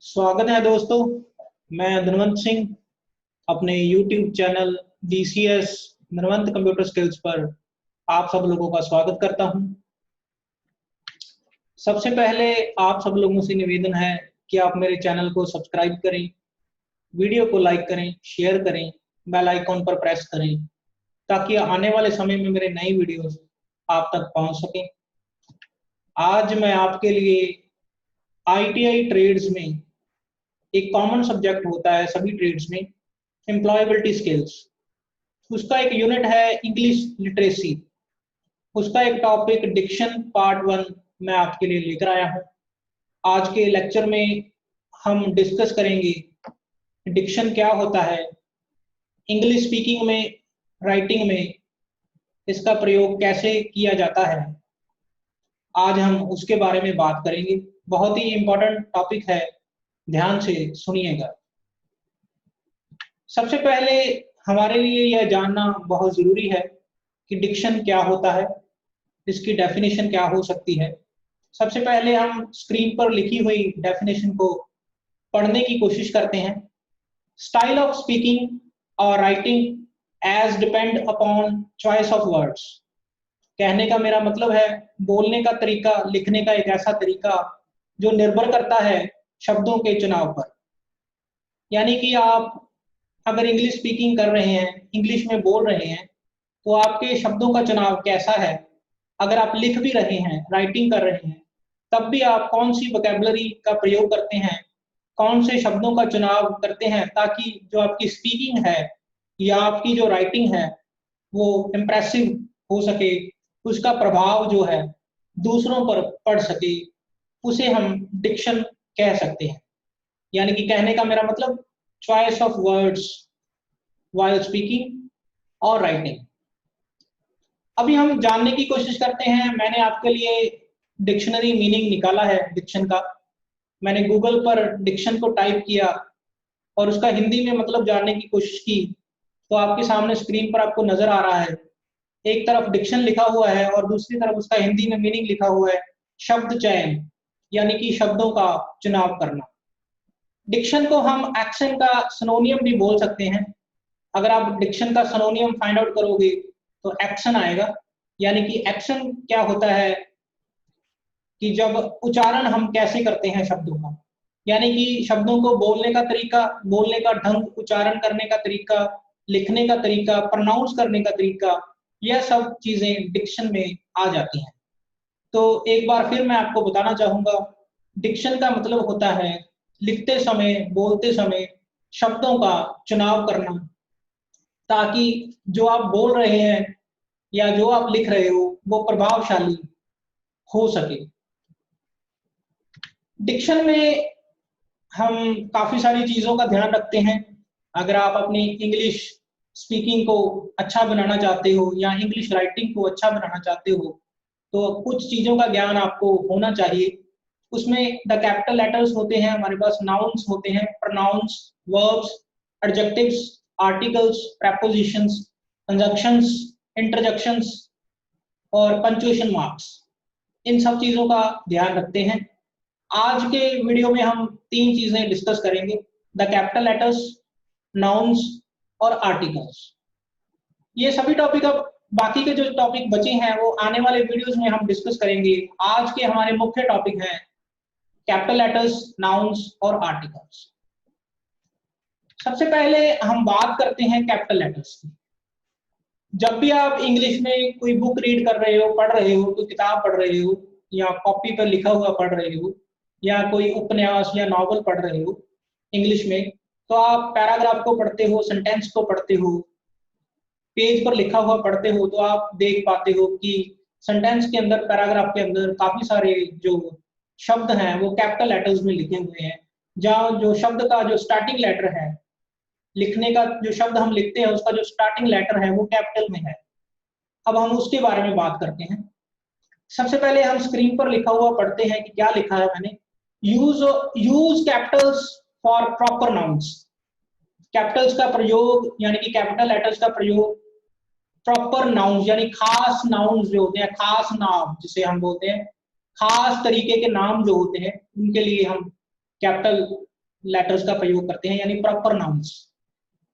स्वागत है दोस्तों। मैं धनवंत सिंह अपने YouTube channel DCS Dhanvant computer skills पर आप सब लोगों का स्वागत करता हूं। सबसे पहले आप सब लोगों से निवेदन है कि आप मेरे चैनल को सब्सक्राइब करें, वीडियो को लाइक करें, शेयर करें, बेल आइकॉन पर प्रेस करें ताकि आने वाले समय में मेरे नई वीडियोस आप तक पहुंच सकें। आज मैं आपके लिए ITI ट्रेड्स में एक कॉमन सब्जेक्ट होता है सभी ट्रेड्स में, एम्प्लॉयबिलिटी स्किल्स, उसका एक यूनिट है इंग्लिश लिटरेसी, उसका एक टॉपिक डिक्शन पार्ट 1 मैं आपके लिए लेकर आया हूं। आज के लेक्चर में हम डिस्कस करेंगे डिक्शन क्या होता है, इंग्लिश स्पीकिंग में, राइटिंग में इसका प्रयोग कैसे किया जाता है। आज हम उसके बारे में बात करेंगे। बहुत ही इंपॉर्टेंट टॉपिक है, ध्यान से सुनिएगा। सबसे पहले हमारे लिए यह जानना बहुत ज़रूरी है कि डिक्शन क्या होता है, इसकी डेफिनेशन क्या हो सकती है। सबसे पहले हम स्क्रीन पर लिखी हुई डेफिनेशन को पढ़ने की कोशिश करते हैं। स्टाइल ऑफ स्पीकिंग और writing as depend upon choice of words. कहने का मेरा मतलब है बोलने का तरीका, लिखने का एक ऐसा तरीका जो निर्भर करता है शब्दों के चुनाव पर। यानी कि आप अगर इंग्लिश स्पीकिंग कर रहे हैं, इंग्लिश में बोल रहे हैं, तो आपके शब्दों का चुनाव कैसा है। अगर आप लिख भी रहे हैं, राइटिंग कर रहे हैं, तब भी आप कौन सी वोकैबुलरी का प्रयोग करते हैं, कौन से शब्दों का चुनाव करते हैं, ताकि जो आपकी स्पीकिंग है या आपकी जो राइटिंग है वो इम्प्रेसिव हो सके, उसका प्रभाव जो है दूसरों पर पड़ सके, उसे हम डिक्शन कह सकते हैं। यानी कि कहने का मेरा मतलब choice of words while speaking और राइटिंग। अभी हम जानने की कोशिश करते हैं। मैंने आपके लिए डिक्शनरी मीनिंग निकाला है डिक्शन का। मैंने गूगल पर डिक्शन को टाइप किया और उसका हिंदी में मतलब जानने की कोशिश की, तो आपके सामने स्क्रीन पर आपको नजर आ रहा है, एक तरफ डिक्शन लिखा हुआ है और दूसरी तरफ उसका हिंदी में मीनिंग लिखा हुआ है शब्द चयन, यानी कि शब्दों का चुनाव करना। डिक्शन को हम एक्शन का सिनोनियम भी बोल सकते हैं। अगर आप डिक्शन का सिनोनियम फाइंड आउट करोगे तो एक्शन आएगा। यानी कि एक्शन क्या होता है कि जब उच्चारण हम कैसे करते हैं शब्दों का, यानी कि शब्दों को बोलने का तरीका, बोलने का ढंग, उच्चारण करने का तरीका, लिखने का तरीका, प्रोनाउंस करने का तरीका, यह सब चीजें डिक्शन में आ जाती हैं। तो एक बार फिर मैं आपको बताना चाहूंगा, डिक्शन का मतलब होता है लिखते समय, बोलते समय शब्दों का चुनाव करना, ताकि जो आप बोल रहे हैं या जो आप लिख रहे हो वो प्रभावशाली हो सके। डिक्शन में हम काफी सारी चीजों का ध्यान रखते हैं। अगर आप अपनी इंग्लिश स्पीकिंग को अच्छा बनाना चाहते हो या इंग्लिश राइटिंग को अच्छा बनाना चाहते हो, तो कुछ चीजों का ज्ञान आपको होना चाहिए। उसमें द कैपिटल लेटर्स होते हैं, हमारे पास नाउन्स होते हैं, pronouns, verbs, adjectives, articles, prepositions, conjunctions, interjections और पंक्चुएशन मार्क्स। इन सब चीजों का ध्यान रखते हैं। आज के वीडियो में हम 3 चीजें डिस्कस करेंगे, द कैपिटल लेटर्स, नाउन्स और आर्टिकल्स। ये सभी टॉपिक, अब बाकी के जो टॉपिक बचे हैं वो आने वाले वीडियोस में हम डिस्कस करेंगे। आज के हमारे मुख्य टॉपिक हैं कैपिटल लेटर्स, नाउन्स और आर्टिकल्स। सबसे पहले हम बात करते हैं कैपिटल लेटर्स की। जब भी आप इंग्लिश में कोई बुक रीड कर रहे हो, पढ़ रहे हो, कोई किताब पढ़ रहे हो या कॉपी पर लिखा हुआ पढ़ रहे हो या कोई उपन्यास या नॉवल पढ़ रहे हो इंग्लिश में, तो आप पैराग्राफ को पढ़ते हो, सेंटेंस को पढ़ते हो, पेज पर लिखा हुआ पढ़ते हो, तो आप देख पाते हो कि सेंटेंस के अंदर, पैराग्राफ के अंदर काफी सारे जो शब्द हैं वो कैपिटल लेटर्स में लिखे हुए हैं। जहाँ जो शब्द का जो स्टार्टिंग लेटर है, लिखने का जो शब्द हम लिखते हैं उसका जो स्टार्टिंग लेटर है वो कैपिटल में है। अब हम उसके बारे में बात करते हैं। सबसे पहले हम स्क्रीन पर लिखा हुआ पढ़ते हैं कि क्या लिखा है मैंने। Use Capitals for proper nouns. Capitals का प्रयोग यानी कि कैपिटल लेटर्स का प्रयोग प्रॉपर नाउन्स यानी खास नाउन्स जो होते हैं, खास नाम जिसे हम बोलते हैं, खास तरीके के नाम जो होते हैं, उनके लिए हम कैपिटल लेटर्स का प्रयोग करते हैं, यानी proper nouns.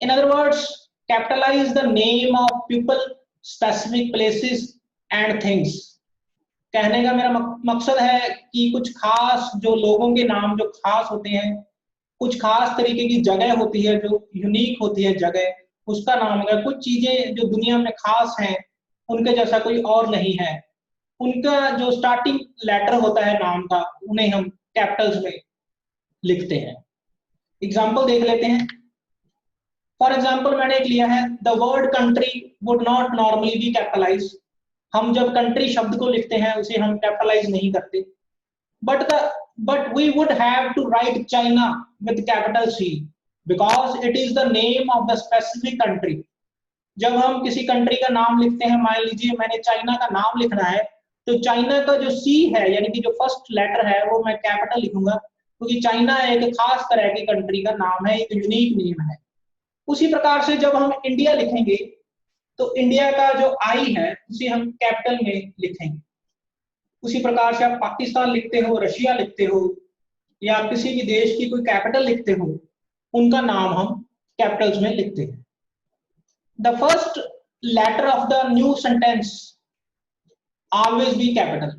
In other words, capitalize the name of people, specific places and things. कहने का मेरा मकसद है कि कुछ खास जो लोगों के नाम जो खास होते हैं, कुछ खास तरीके की जगह होती है जो यूनिक होती है जगह, उसका नाम होगा। कुछ चीजें जो दुनिया में खास हैं, उनके जैसा कोई और नहीं है, उनका जो स्टार्टिंग लेटर होता है नाम का, उन्हें हम कैपिटल्स में लिखते हैं। एग्जाम्पल देख लेते हैं। फॉर एग्जाम्पल मैंने एक लिया है, the word country would not normally be capitalize. हम जब कंट्री शब्द को लिखते हैं उसे हम कैपिटलाइज नहीं करते। But we would have to write China with capital C because it is the name of the specific country. जब हम किसी कंट्री का नाम लिखते हैं, मान लीजिए मैंने चाइना का नाम लिखना है, तो चाइना का जो सी है यानी कि जो फर्स्ट लेटर है वो मैं कैपिटल लिखूंगा, क्योंकि चाइना एक खास तरह की कंट्री का नाम है, एक यूनिक नेम है। उसी प्रकार से जब हम इंडिया लिखेंगे तो इंडिया का जो आई है उसे हम कैपिटल में लिखेंगे। उसी प्रकार से आप पाकिस्तान लिखते हो, रशिया लिखते हो, या किसी भी देश की कोई कैपिटल लिखते हो, उनका नाम हम कैपिटल्स में लिखते हैं। The first letter of the new sentence always be capital.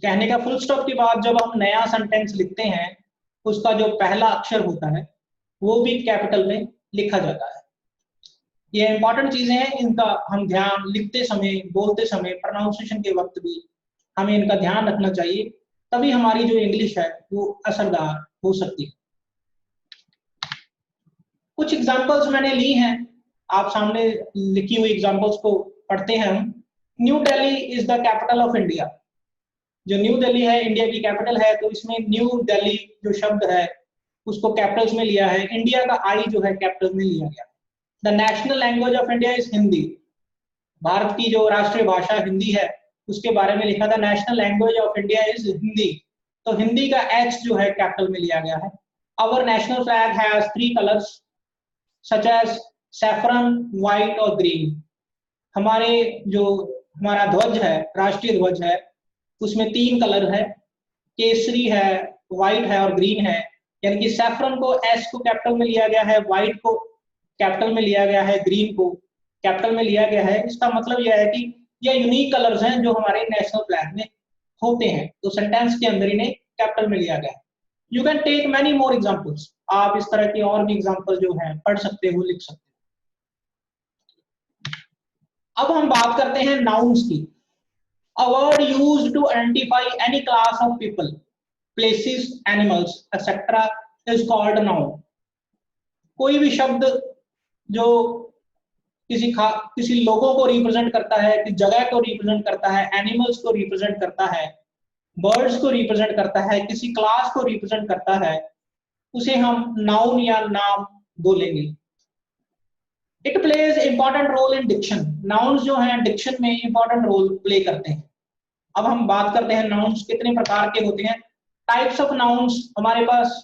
कहने का फुल स्टॉप के बाद जब हम नया सेंटेंस लिखते हैं, उसका जो पहला अक्षर होता है वो भी कैपिटल में लिखा जाता है। ये इंपॉर्टेंट चीजें हैं, इनका हम ध्यान लिखते समय, बोलते समय, प्रोनाउंसिएशन के वक्त भी हमें इनका ध्यान रखना चाहिए, तभी हमारी जो इंग्लिश है वो असरदार हो सकती है। कुछ एग्जांपल्स मैंने ली हैं, आप सामने लिखी हुई एग्जांपल्स को पढ़ते हैं हम। New Delhi is the capital of India. जो न्यू दिल्ली है इंडिया की कैपिटल है, तो इसमें न्यू दिल्ली जो शब्द है उसको कैपिटल्स में लिया है। इंडिया का आई जो है कैपिटल में लिया गया। The national language of India is Hindi. Bharat की जो राष्ट्रीय भाषा हिंदी है उसके बारे में लिखा था, national language of India is Hindi, तो हिंदी का एच जो है कैपिटल में लिया गया है। Our national flag has 3 colours such as saffron, white और ग्रीन। हमारा ध्वज है, राष्ट्रीय ध्वज है, उसमें 3 कलर है, केसरी है, व्हाइट है और ग्रीन है। यानी कि सैफरन को एस को कैपिटल में लिया गया है, व्हाइट को कैपिटल में लिया गया है, ग्रीन को कैपिटल में लिया गया है। इसका मतलब यह है कि ये यूनिक कलर्स हैं जो हमारे नेशनल फ्लैग में होते हैं, तो सेंटेंस के अंदर इन्हें कैपिटल में लिया गया है। You can take many more examples. आप इस तरह की और भी एग्जांपल जो है पढ़ सकते हो, लिख सकते हो। अब हम बात करते हैं नाउन्स की। A word used to identify any class of people, places, animals etcetera is called noun. कोई भी शब्द जो किसी लोगों को रिप्रेजेंट करता है, किसी जगह को रिप्रेजेंट करता है, एनिमल्स को रिप्रेजेंट करता है, बर्ड्स को रिप्रेजेंट करता है, किसी क्लास को रिप्रेजेंट करता है, उसे हम नाउन या नाम बोलेंगे। It plays important role in diction. Nouns जो हैं डिक्शन में इंपॉर्टेंट रोल प्ले करते हैं। अब हम बात करते हैं नाउन्स कितने प्रकार के होते हैं। टाइप्स ऑफ नाउन्स हमारे पास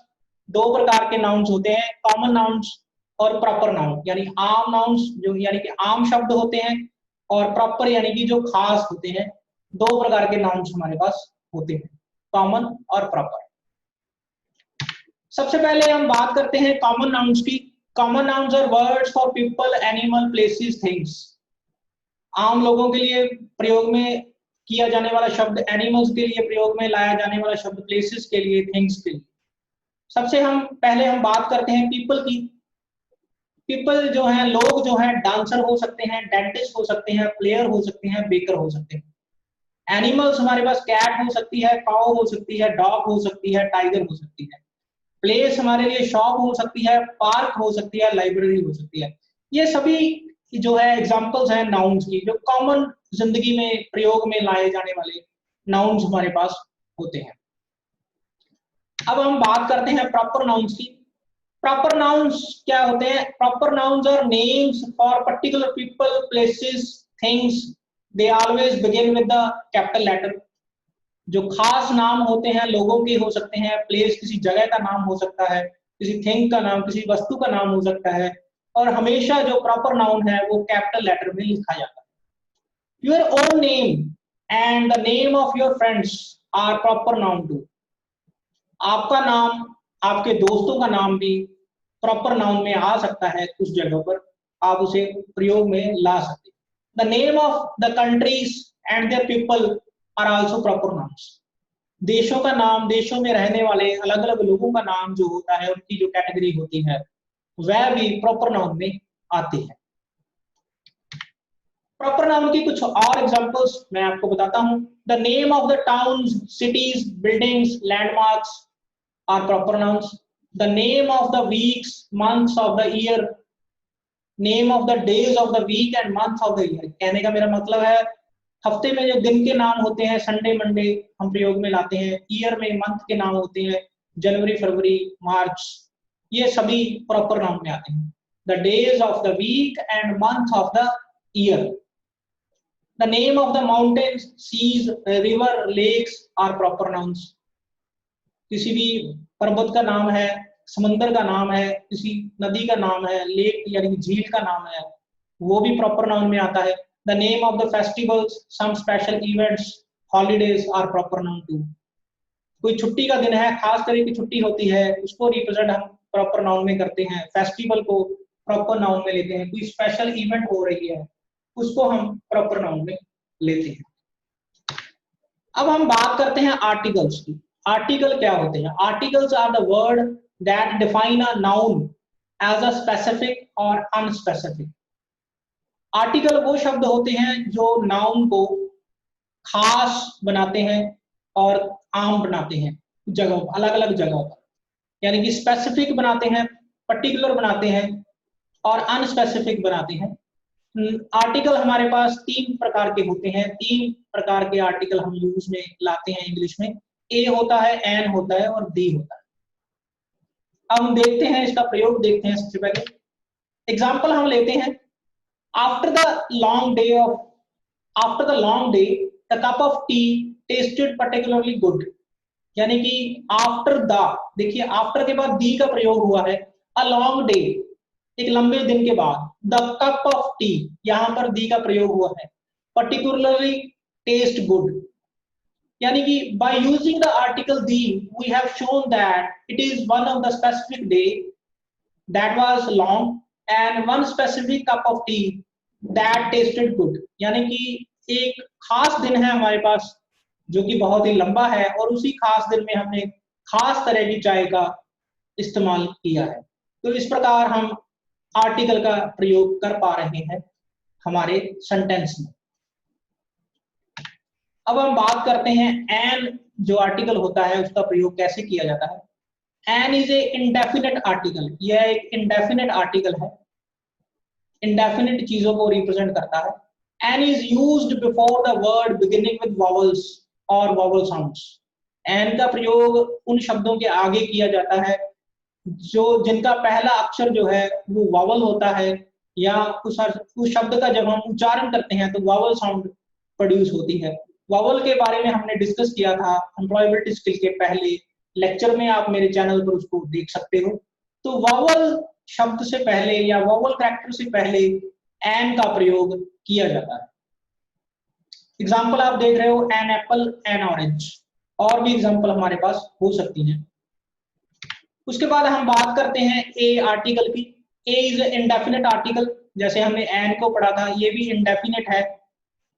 2 प्रकार के नाउन्स होते हैं, कॉमन नाउन्स और प्रॉपर नाउन। यानी आम नाउन्स जो यानी कि आम शब्द होते हैं, और प्रॉपर यानी कि जो खास होते हैं। 2 प्रकार के नाउन्स हमारे पास होते हैं, कॉमन और प्रॉपर। सबसे पहले हम बात करते हैं कॉमन नाउन्स की। Common nouns are words for people, animal, places, things. आम लोगों के लिए प्रयोग में किया जाने वाला शब्द, एनिमल्स के लिए प्रयोग में लाया जाने वाला शब्द, प्लेसेस के लिए, थिंग्स के लिए। सबसे पहले हम बात करते हैं पीपल की। पीपल जो है, लोग जो है, डांसर हो सकते हैं, डेंटिस्ट हो सकते हैं, प्लेयर हो सकते हैं, बेकर हो सकते हैं। एनिमल्स हमारे पास कैट हो सकती है, काऊ हो सकती है, डॉग हो सकती है, टाइगर हो सकती है। प्लेस हमारे लिए शॉप हो सकती है, पार्क हो सकती है, लाइब्रेरी हो सकती है। ये सभी जो है एग्जांपल्स हैं नाउन्स की, जो कॉमन जिंदगी में प्रयोग में लाए जाने वाले नाउन्स हमारे पास होते हैं। अब हम बात करते हैं प्रॉपर नाउन्स की। प्रॉपर नाउन्स क्या होते हैं? Proper nouns are names for particular people, places, things. They always begin with the capital letter. जो खास नाम होते हैं लोगों के हो सकते हैं, प्लेस किसी जगह का नाम हो सकता है, किसी थिंग का नाम, किसी वस्तु का नाम हो सकता है, और हमेशा जो प्रॉपर नाउन है वो कैपिटल लेटर में लिखा जाता है। Your own name and the name of your friends are proper noun too. आपका नाम आपके दोस्तों का नाम भी प्रॉपर नाउन में आ सकता है, उस जगह पर आप उसे प्रयोग में ला सकते हैं। The name of the countries and their people are also proper nouns. देशों का नाम, देशों में रहने वाले अलग अलग लोगों का नाम जो होता है, उनकी जो कैटेगरी होती है, वह भी प्रॉपर नाउन में आती है। प्रॉपर नाउन की कुछ और एग्जांपल्स मैं आपको बताता हूं। The name of the towns, cities, buildings, landmarks are proper nouns. The name of the weeks, months of the year, name of the days of the week and month of the year. कहने का मेरा मतलब है, हफ्ते में जो दिन के नाम होते हैं, संडे मंडे हम प्रयोग में लाते हैं। ईयर में मंथ के नाम होते हैं, जनवरी, फरवरी, मार्च, ये सभी प्रॉपर नाउन में आते हैं। The days of the week and month of the year. The name of the mountains, seas, river, lakes are proper nouns. किसी भी पर्वत का नाम है, समंदर का नाम है, किसी नदी का नाम है, लेक यानी झील का नाम है, वो भी प्रॉपर नाउन में आता है। The name of the festivals, some special events, holidays are proper noun too. कोई छुट्टी का दिन है, खास तरह की छुट्टी होती है, उसको रिप्रेजेंट हम प्रॉपर नाउन में करते हैं। फेस्टिवल को प्रॉपर नाउन में लेते हैं। कोई स्पेशल इवेंट हो रही है, उसको हम प्रॉपर नाउन में लेते हैं। अब हम बात करते हैं आर्टिकल्स की। आर्टिकल क्या होते हैं? Articles are the word that define a noun as a specific और अनस्पेसिफिक। आर्टिकल वो शब्द होते हैं जो नाउन को खास बनाते हैं और आम बनाते हैं जगहों, अलग अलग जगहों पर। यानी कि स्पेसिफिक बनाते हैं, पर्टिकुलर बनाते हैं और अनस्पेसिफिक बनाते हैं। आर्टिकल हमारे पास तीन प्रकार के होते हैं। तीन प्रकार के आर्टिकल हम यूज में लाते हैं इंग्लिश में। ए होता है, एन होता है और दी होता है। अब हम देखते हैं, इसका प्रयोग देखते हैं। सबसे पहले एग्जांपल हम लेते हैं। After the long day the cup of T tested particularly good. यानी कि आफ्टर द, देखिए आफ्टर के बाद दी का प्रयोग हुआ है। अ लॉन्ग डे, एक लंबे दिन के बाद। द कप ऑफ टी, यहां पर दी का प्रयोग हुआ है। पर्टिकुलरली टेस्ट गुड, यानी कि by using the article the we have shown that it is one of the specific day that was long and one specific cup of tea that tested good. यानी कि एक खास दिन है हमारे पास जो कि बहुत ही लंबा है, और उसी खास दिन में हमने खास तरह की चाय का इस्तेमाल किया है। तो इस प्रकार हम आर्टिकल का प्रयोग कर पा रहे हैं हमारे सेंटेंस में। अब हम बात करते हैं एन जो आर्टिकल होता है उसका प्रयोग कैसे किया जाता है। An is a indefinite article. यह एक इंडेफिनिट आर्टिकल है, इंडेफिनिट चीजों को रिप्रेजेंट करता है। An is used before the word beginning with vowels और वॉवल साउंड्स। एन का प्रयोग उन शब्दों के आगे किया जाता है जो जिनका पहला अक्षर जो है वो वॉवल होता है, या उस शब्द का जब हम उच्चारण करते हैं तो वॉवल साउंड प्रोड्यूस होती है। वॉवल के बारे में हमने डिस्कस किया था एम्प्लॉयबिलिटी स्किल के पहले लेक्चर में, आप मेरे चैनल पर उसको देख सकते हो। तो वॉवल शब्द से पहले या वॉवल कैरेक्टर से पहले एन का प्रयोग किया जाता है। एग्जाम्पल आप देख रहे हो, एन एप्पल, एन ऑरेंज, और भी एग्जाम्पल हमारे पास हो सकती हैं। उसके बाद हम बात करते हैं ए आर्टिकल की। ए इज इंडेफिनिट आर्टिकल, जैसे हमने एन को पढ़ा था, ये भी इंडेफिनिट है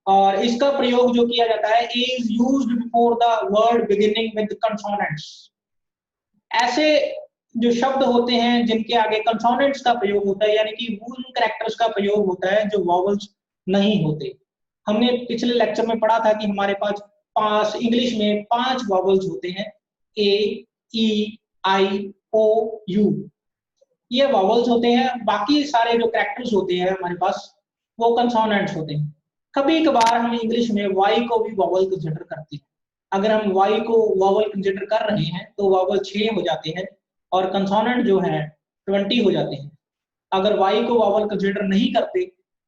और इसका प्रयोग जो किया जाता है, A is used before the word beginning with consonants. ऐसे जो शब्द होते हैं जिनके आगे कंसोनेंट्स का प्रयोग होता है, यानी कि उन कैरेक्टर्स का प्रयोग होता है जो वॉवल्स नहीं होते। हमने पिछले लेक्चर में पढ़ा था कि हमारे पास इंग्लिश में 5 वॉवल्स होते हैं, ए, ई, आई, ओ, यू, ये वॉवल्स होते हैं। बाकी सारे जो कैरेक्टर्स होते हैं हमारे पास वो कंसोनेंट्स होते हैं। कभी कभार हम इंग्लिश में वाई को भी वॉवल कंसिडर करते हैं। अगर हम वाई को वॉवल कंसिडर कर रहे हैं तो वॉवल 6 हो जाते हैं और कंसोनेंट जो है 20 हो जाते हैं। अगर वाई को वॉवल कंसिडर नहीं करते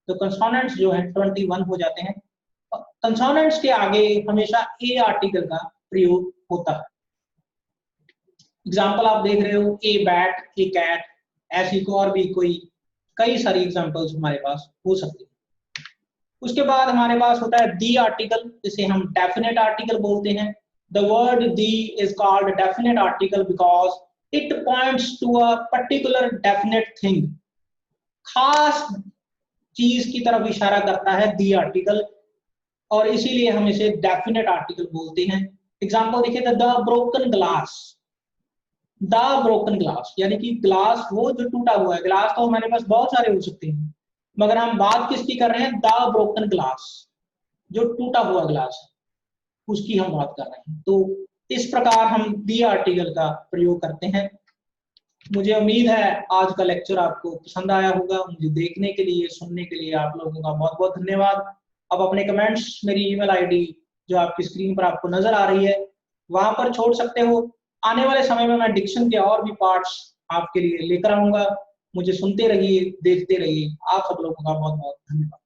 तो कंसोनेंट्स जो है 21 हो जाते हैं। कंसोनेंट्स के आगे हमेशा ए आर्टिकल का प्रयोग होता है। एग्जाम्पल आप देख रहे हो, ए बैट, ए कैट, ऐसी को और भी कोई कई सारी एग्जाम्पल्स हमारे पास हो सकती है। उसके बाद हमारे पास होता है दी आर्टिकल, जिसे हम डेफिनेट आर्टिकल बोलते हैं। The word the is called definite article because it points to a particular definite thing, खास चीज की तरफ इशारा करता है दी आर्टिकल, और इसीलिए हम इसे डेफिनेट आर्टिकल बोलते हैं। एग्जाम्पल देखिए, the broken glass, the broken glass यानी कि ग्लास वो जो टूटा हुआ है। ग्लास तो हमारे पास बहुत सारे हो सकते हैं, मगर हम बात किसकी कर रहे हैं? द ब्रोकन ग्लास, जो टूटा हुआ ग्लास है उसकी हम बात कर रहे हैं। तो इस प्रकार हम दी आर्टिकल का प्रयोग करते हैं। मुझे उम्मीद है आज का लेक्चर आपको पसंद आया होगा। मुझे देखने के लिए, सुनने के लिए आप लोगों का बहुत बहुत धन्यवाद। अब अपने कमेंट्स मेरी ईमेल आईडी जो आपकी स्क्रीन पर आपको नजर आ रही है वहां पर छोड़ सकते हो। आने वाले समय में मैं डिक्शन के और भी पार्ट्स आपके लिए लेकर आऊंगा। मुझे सुनते रहिए, देखते रहिए। आप सब लोगों का बहुत बहुत धन्यवाद।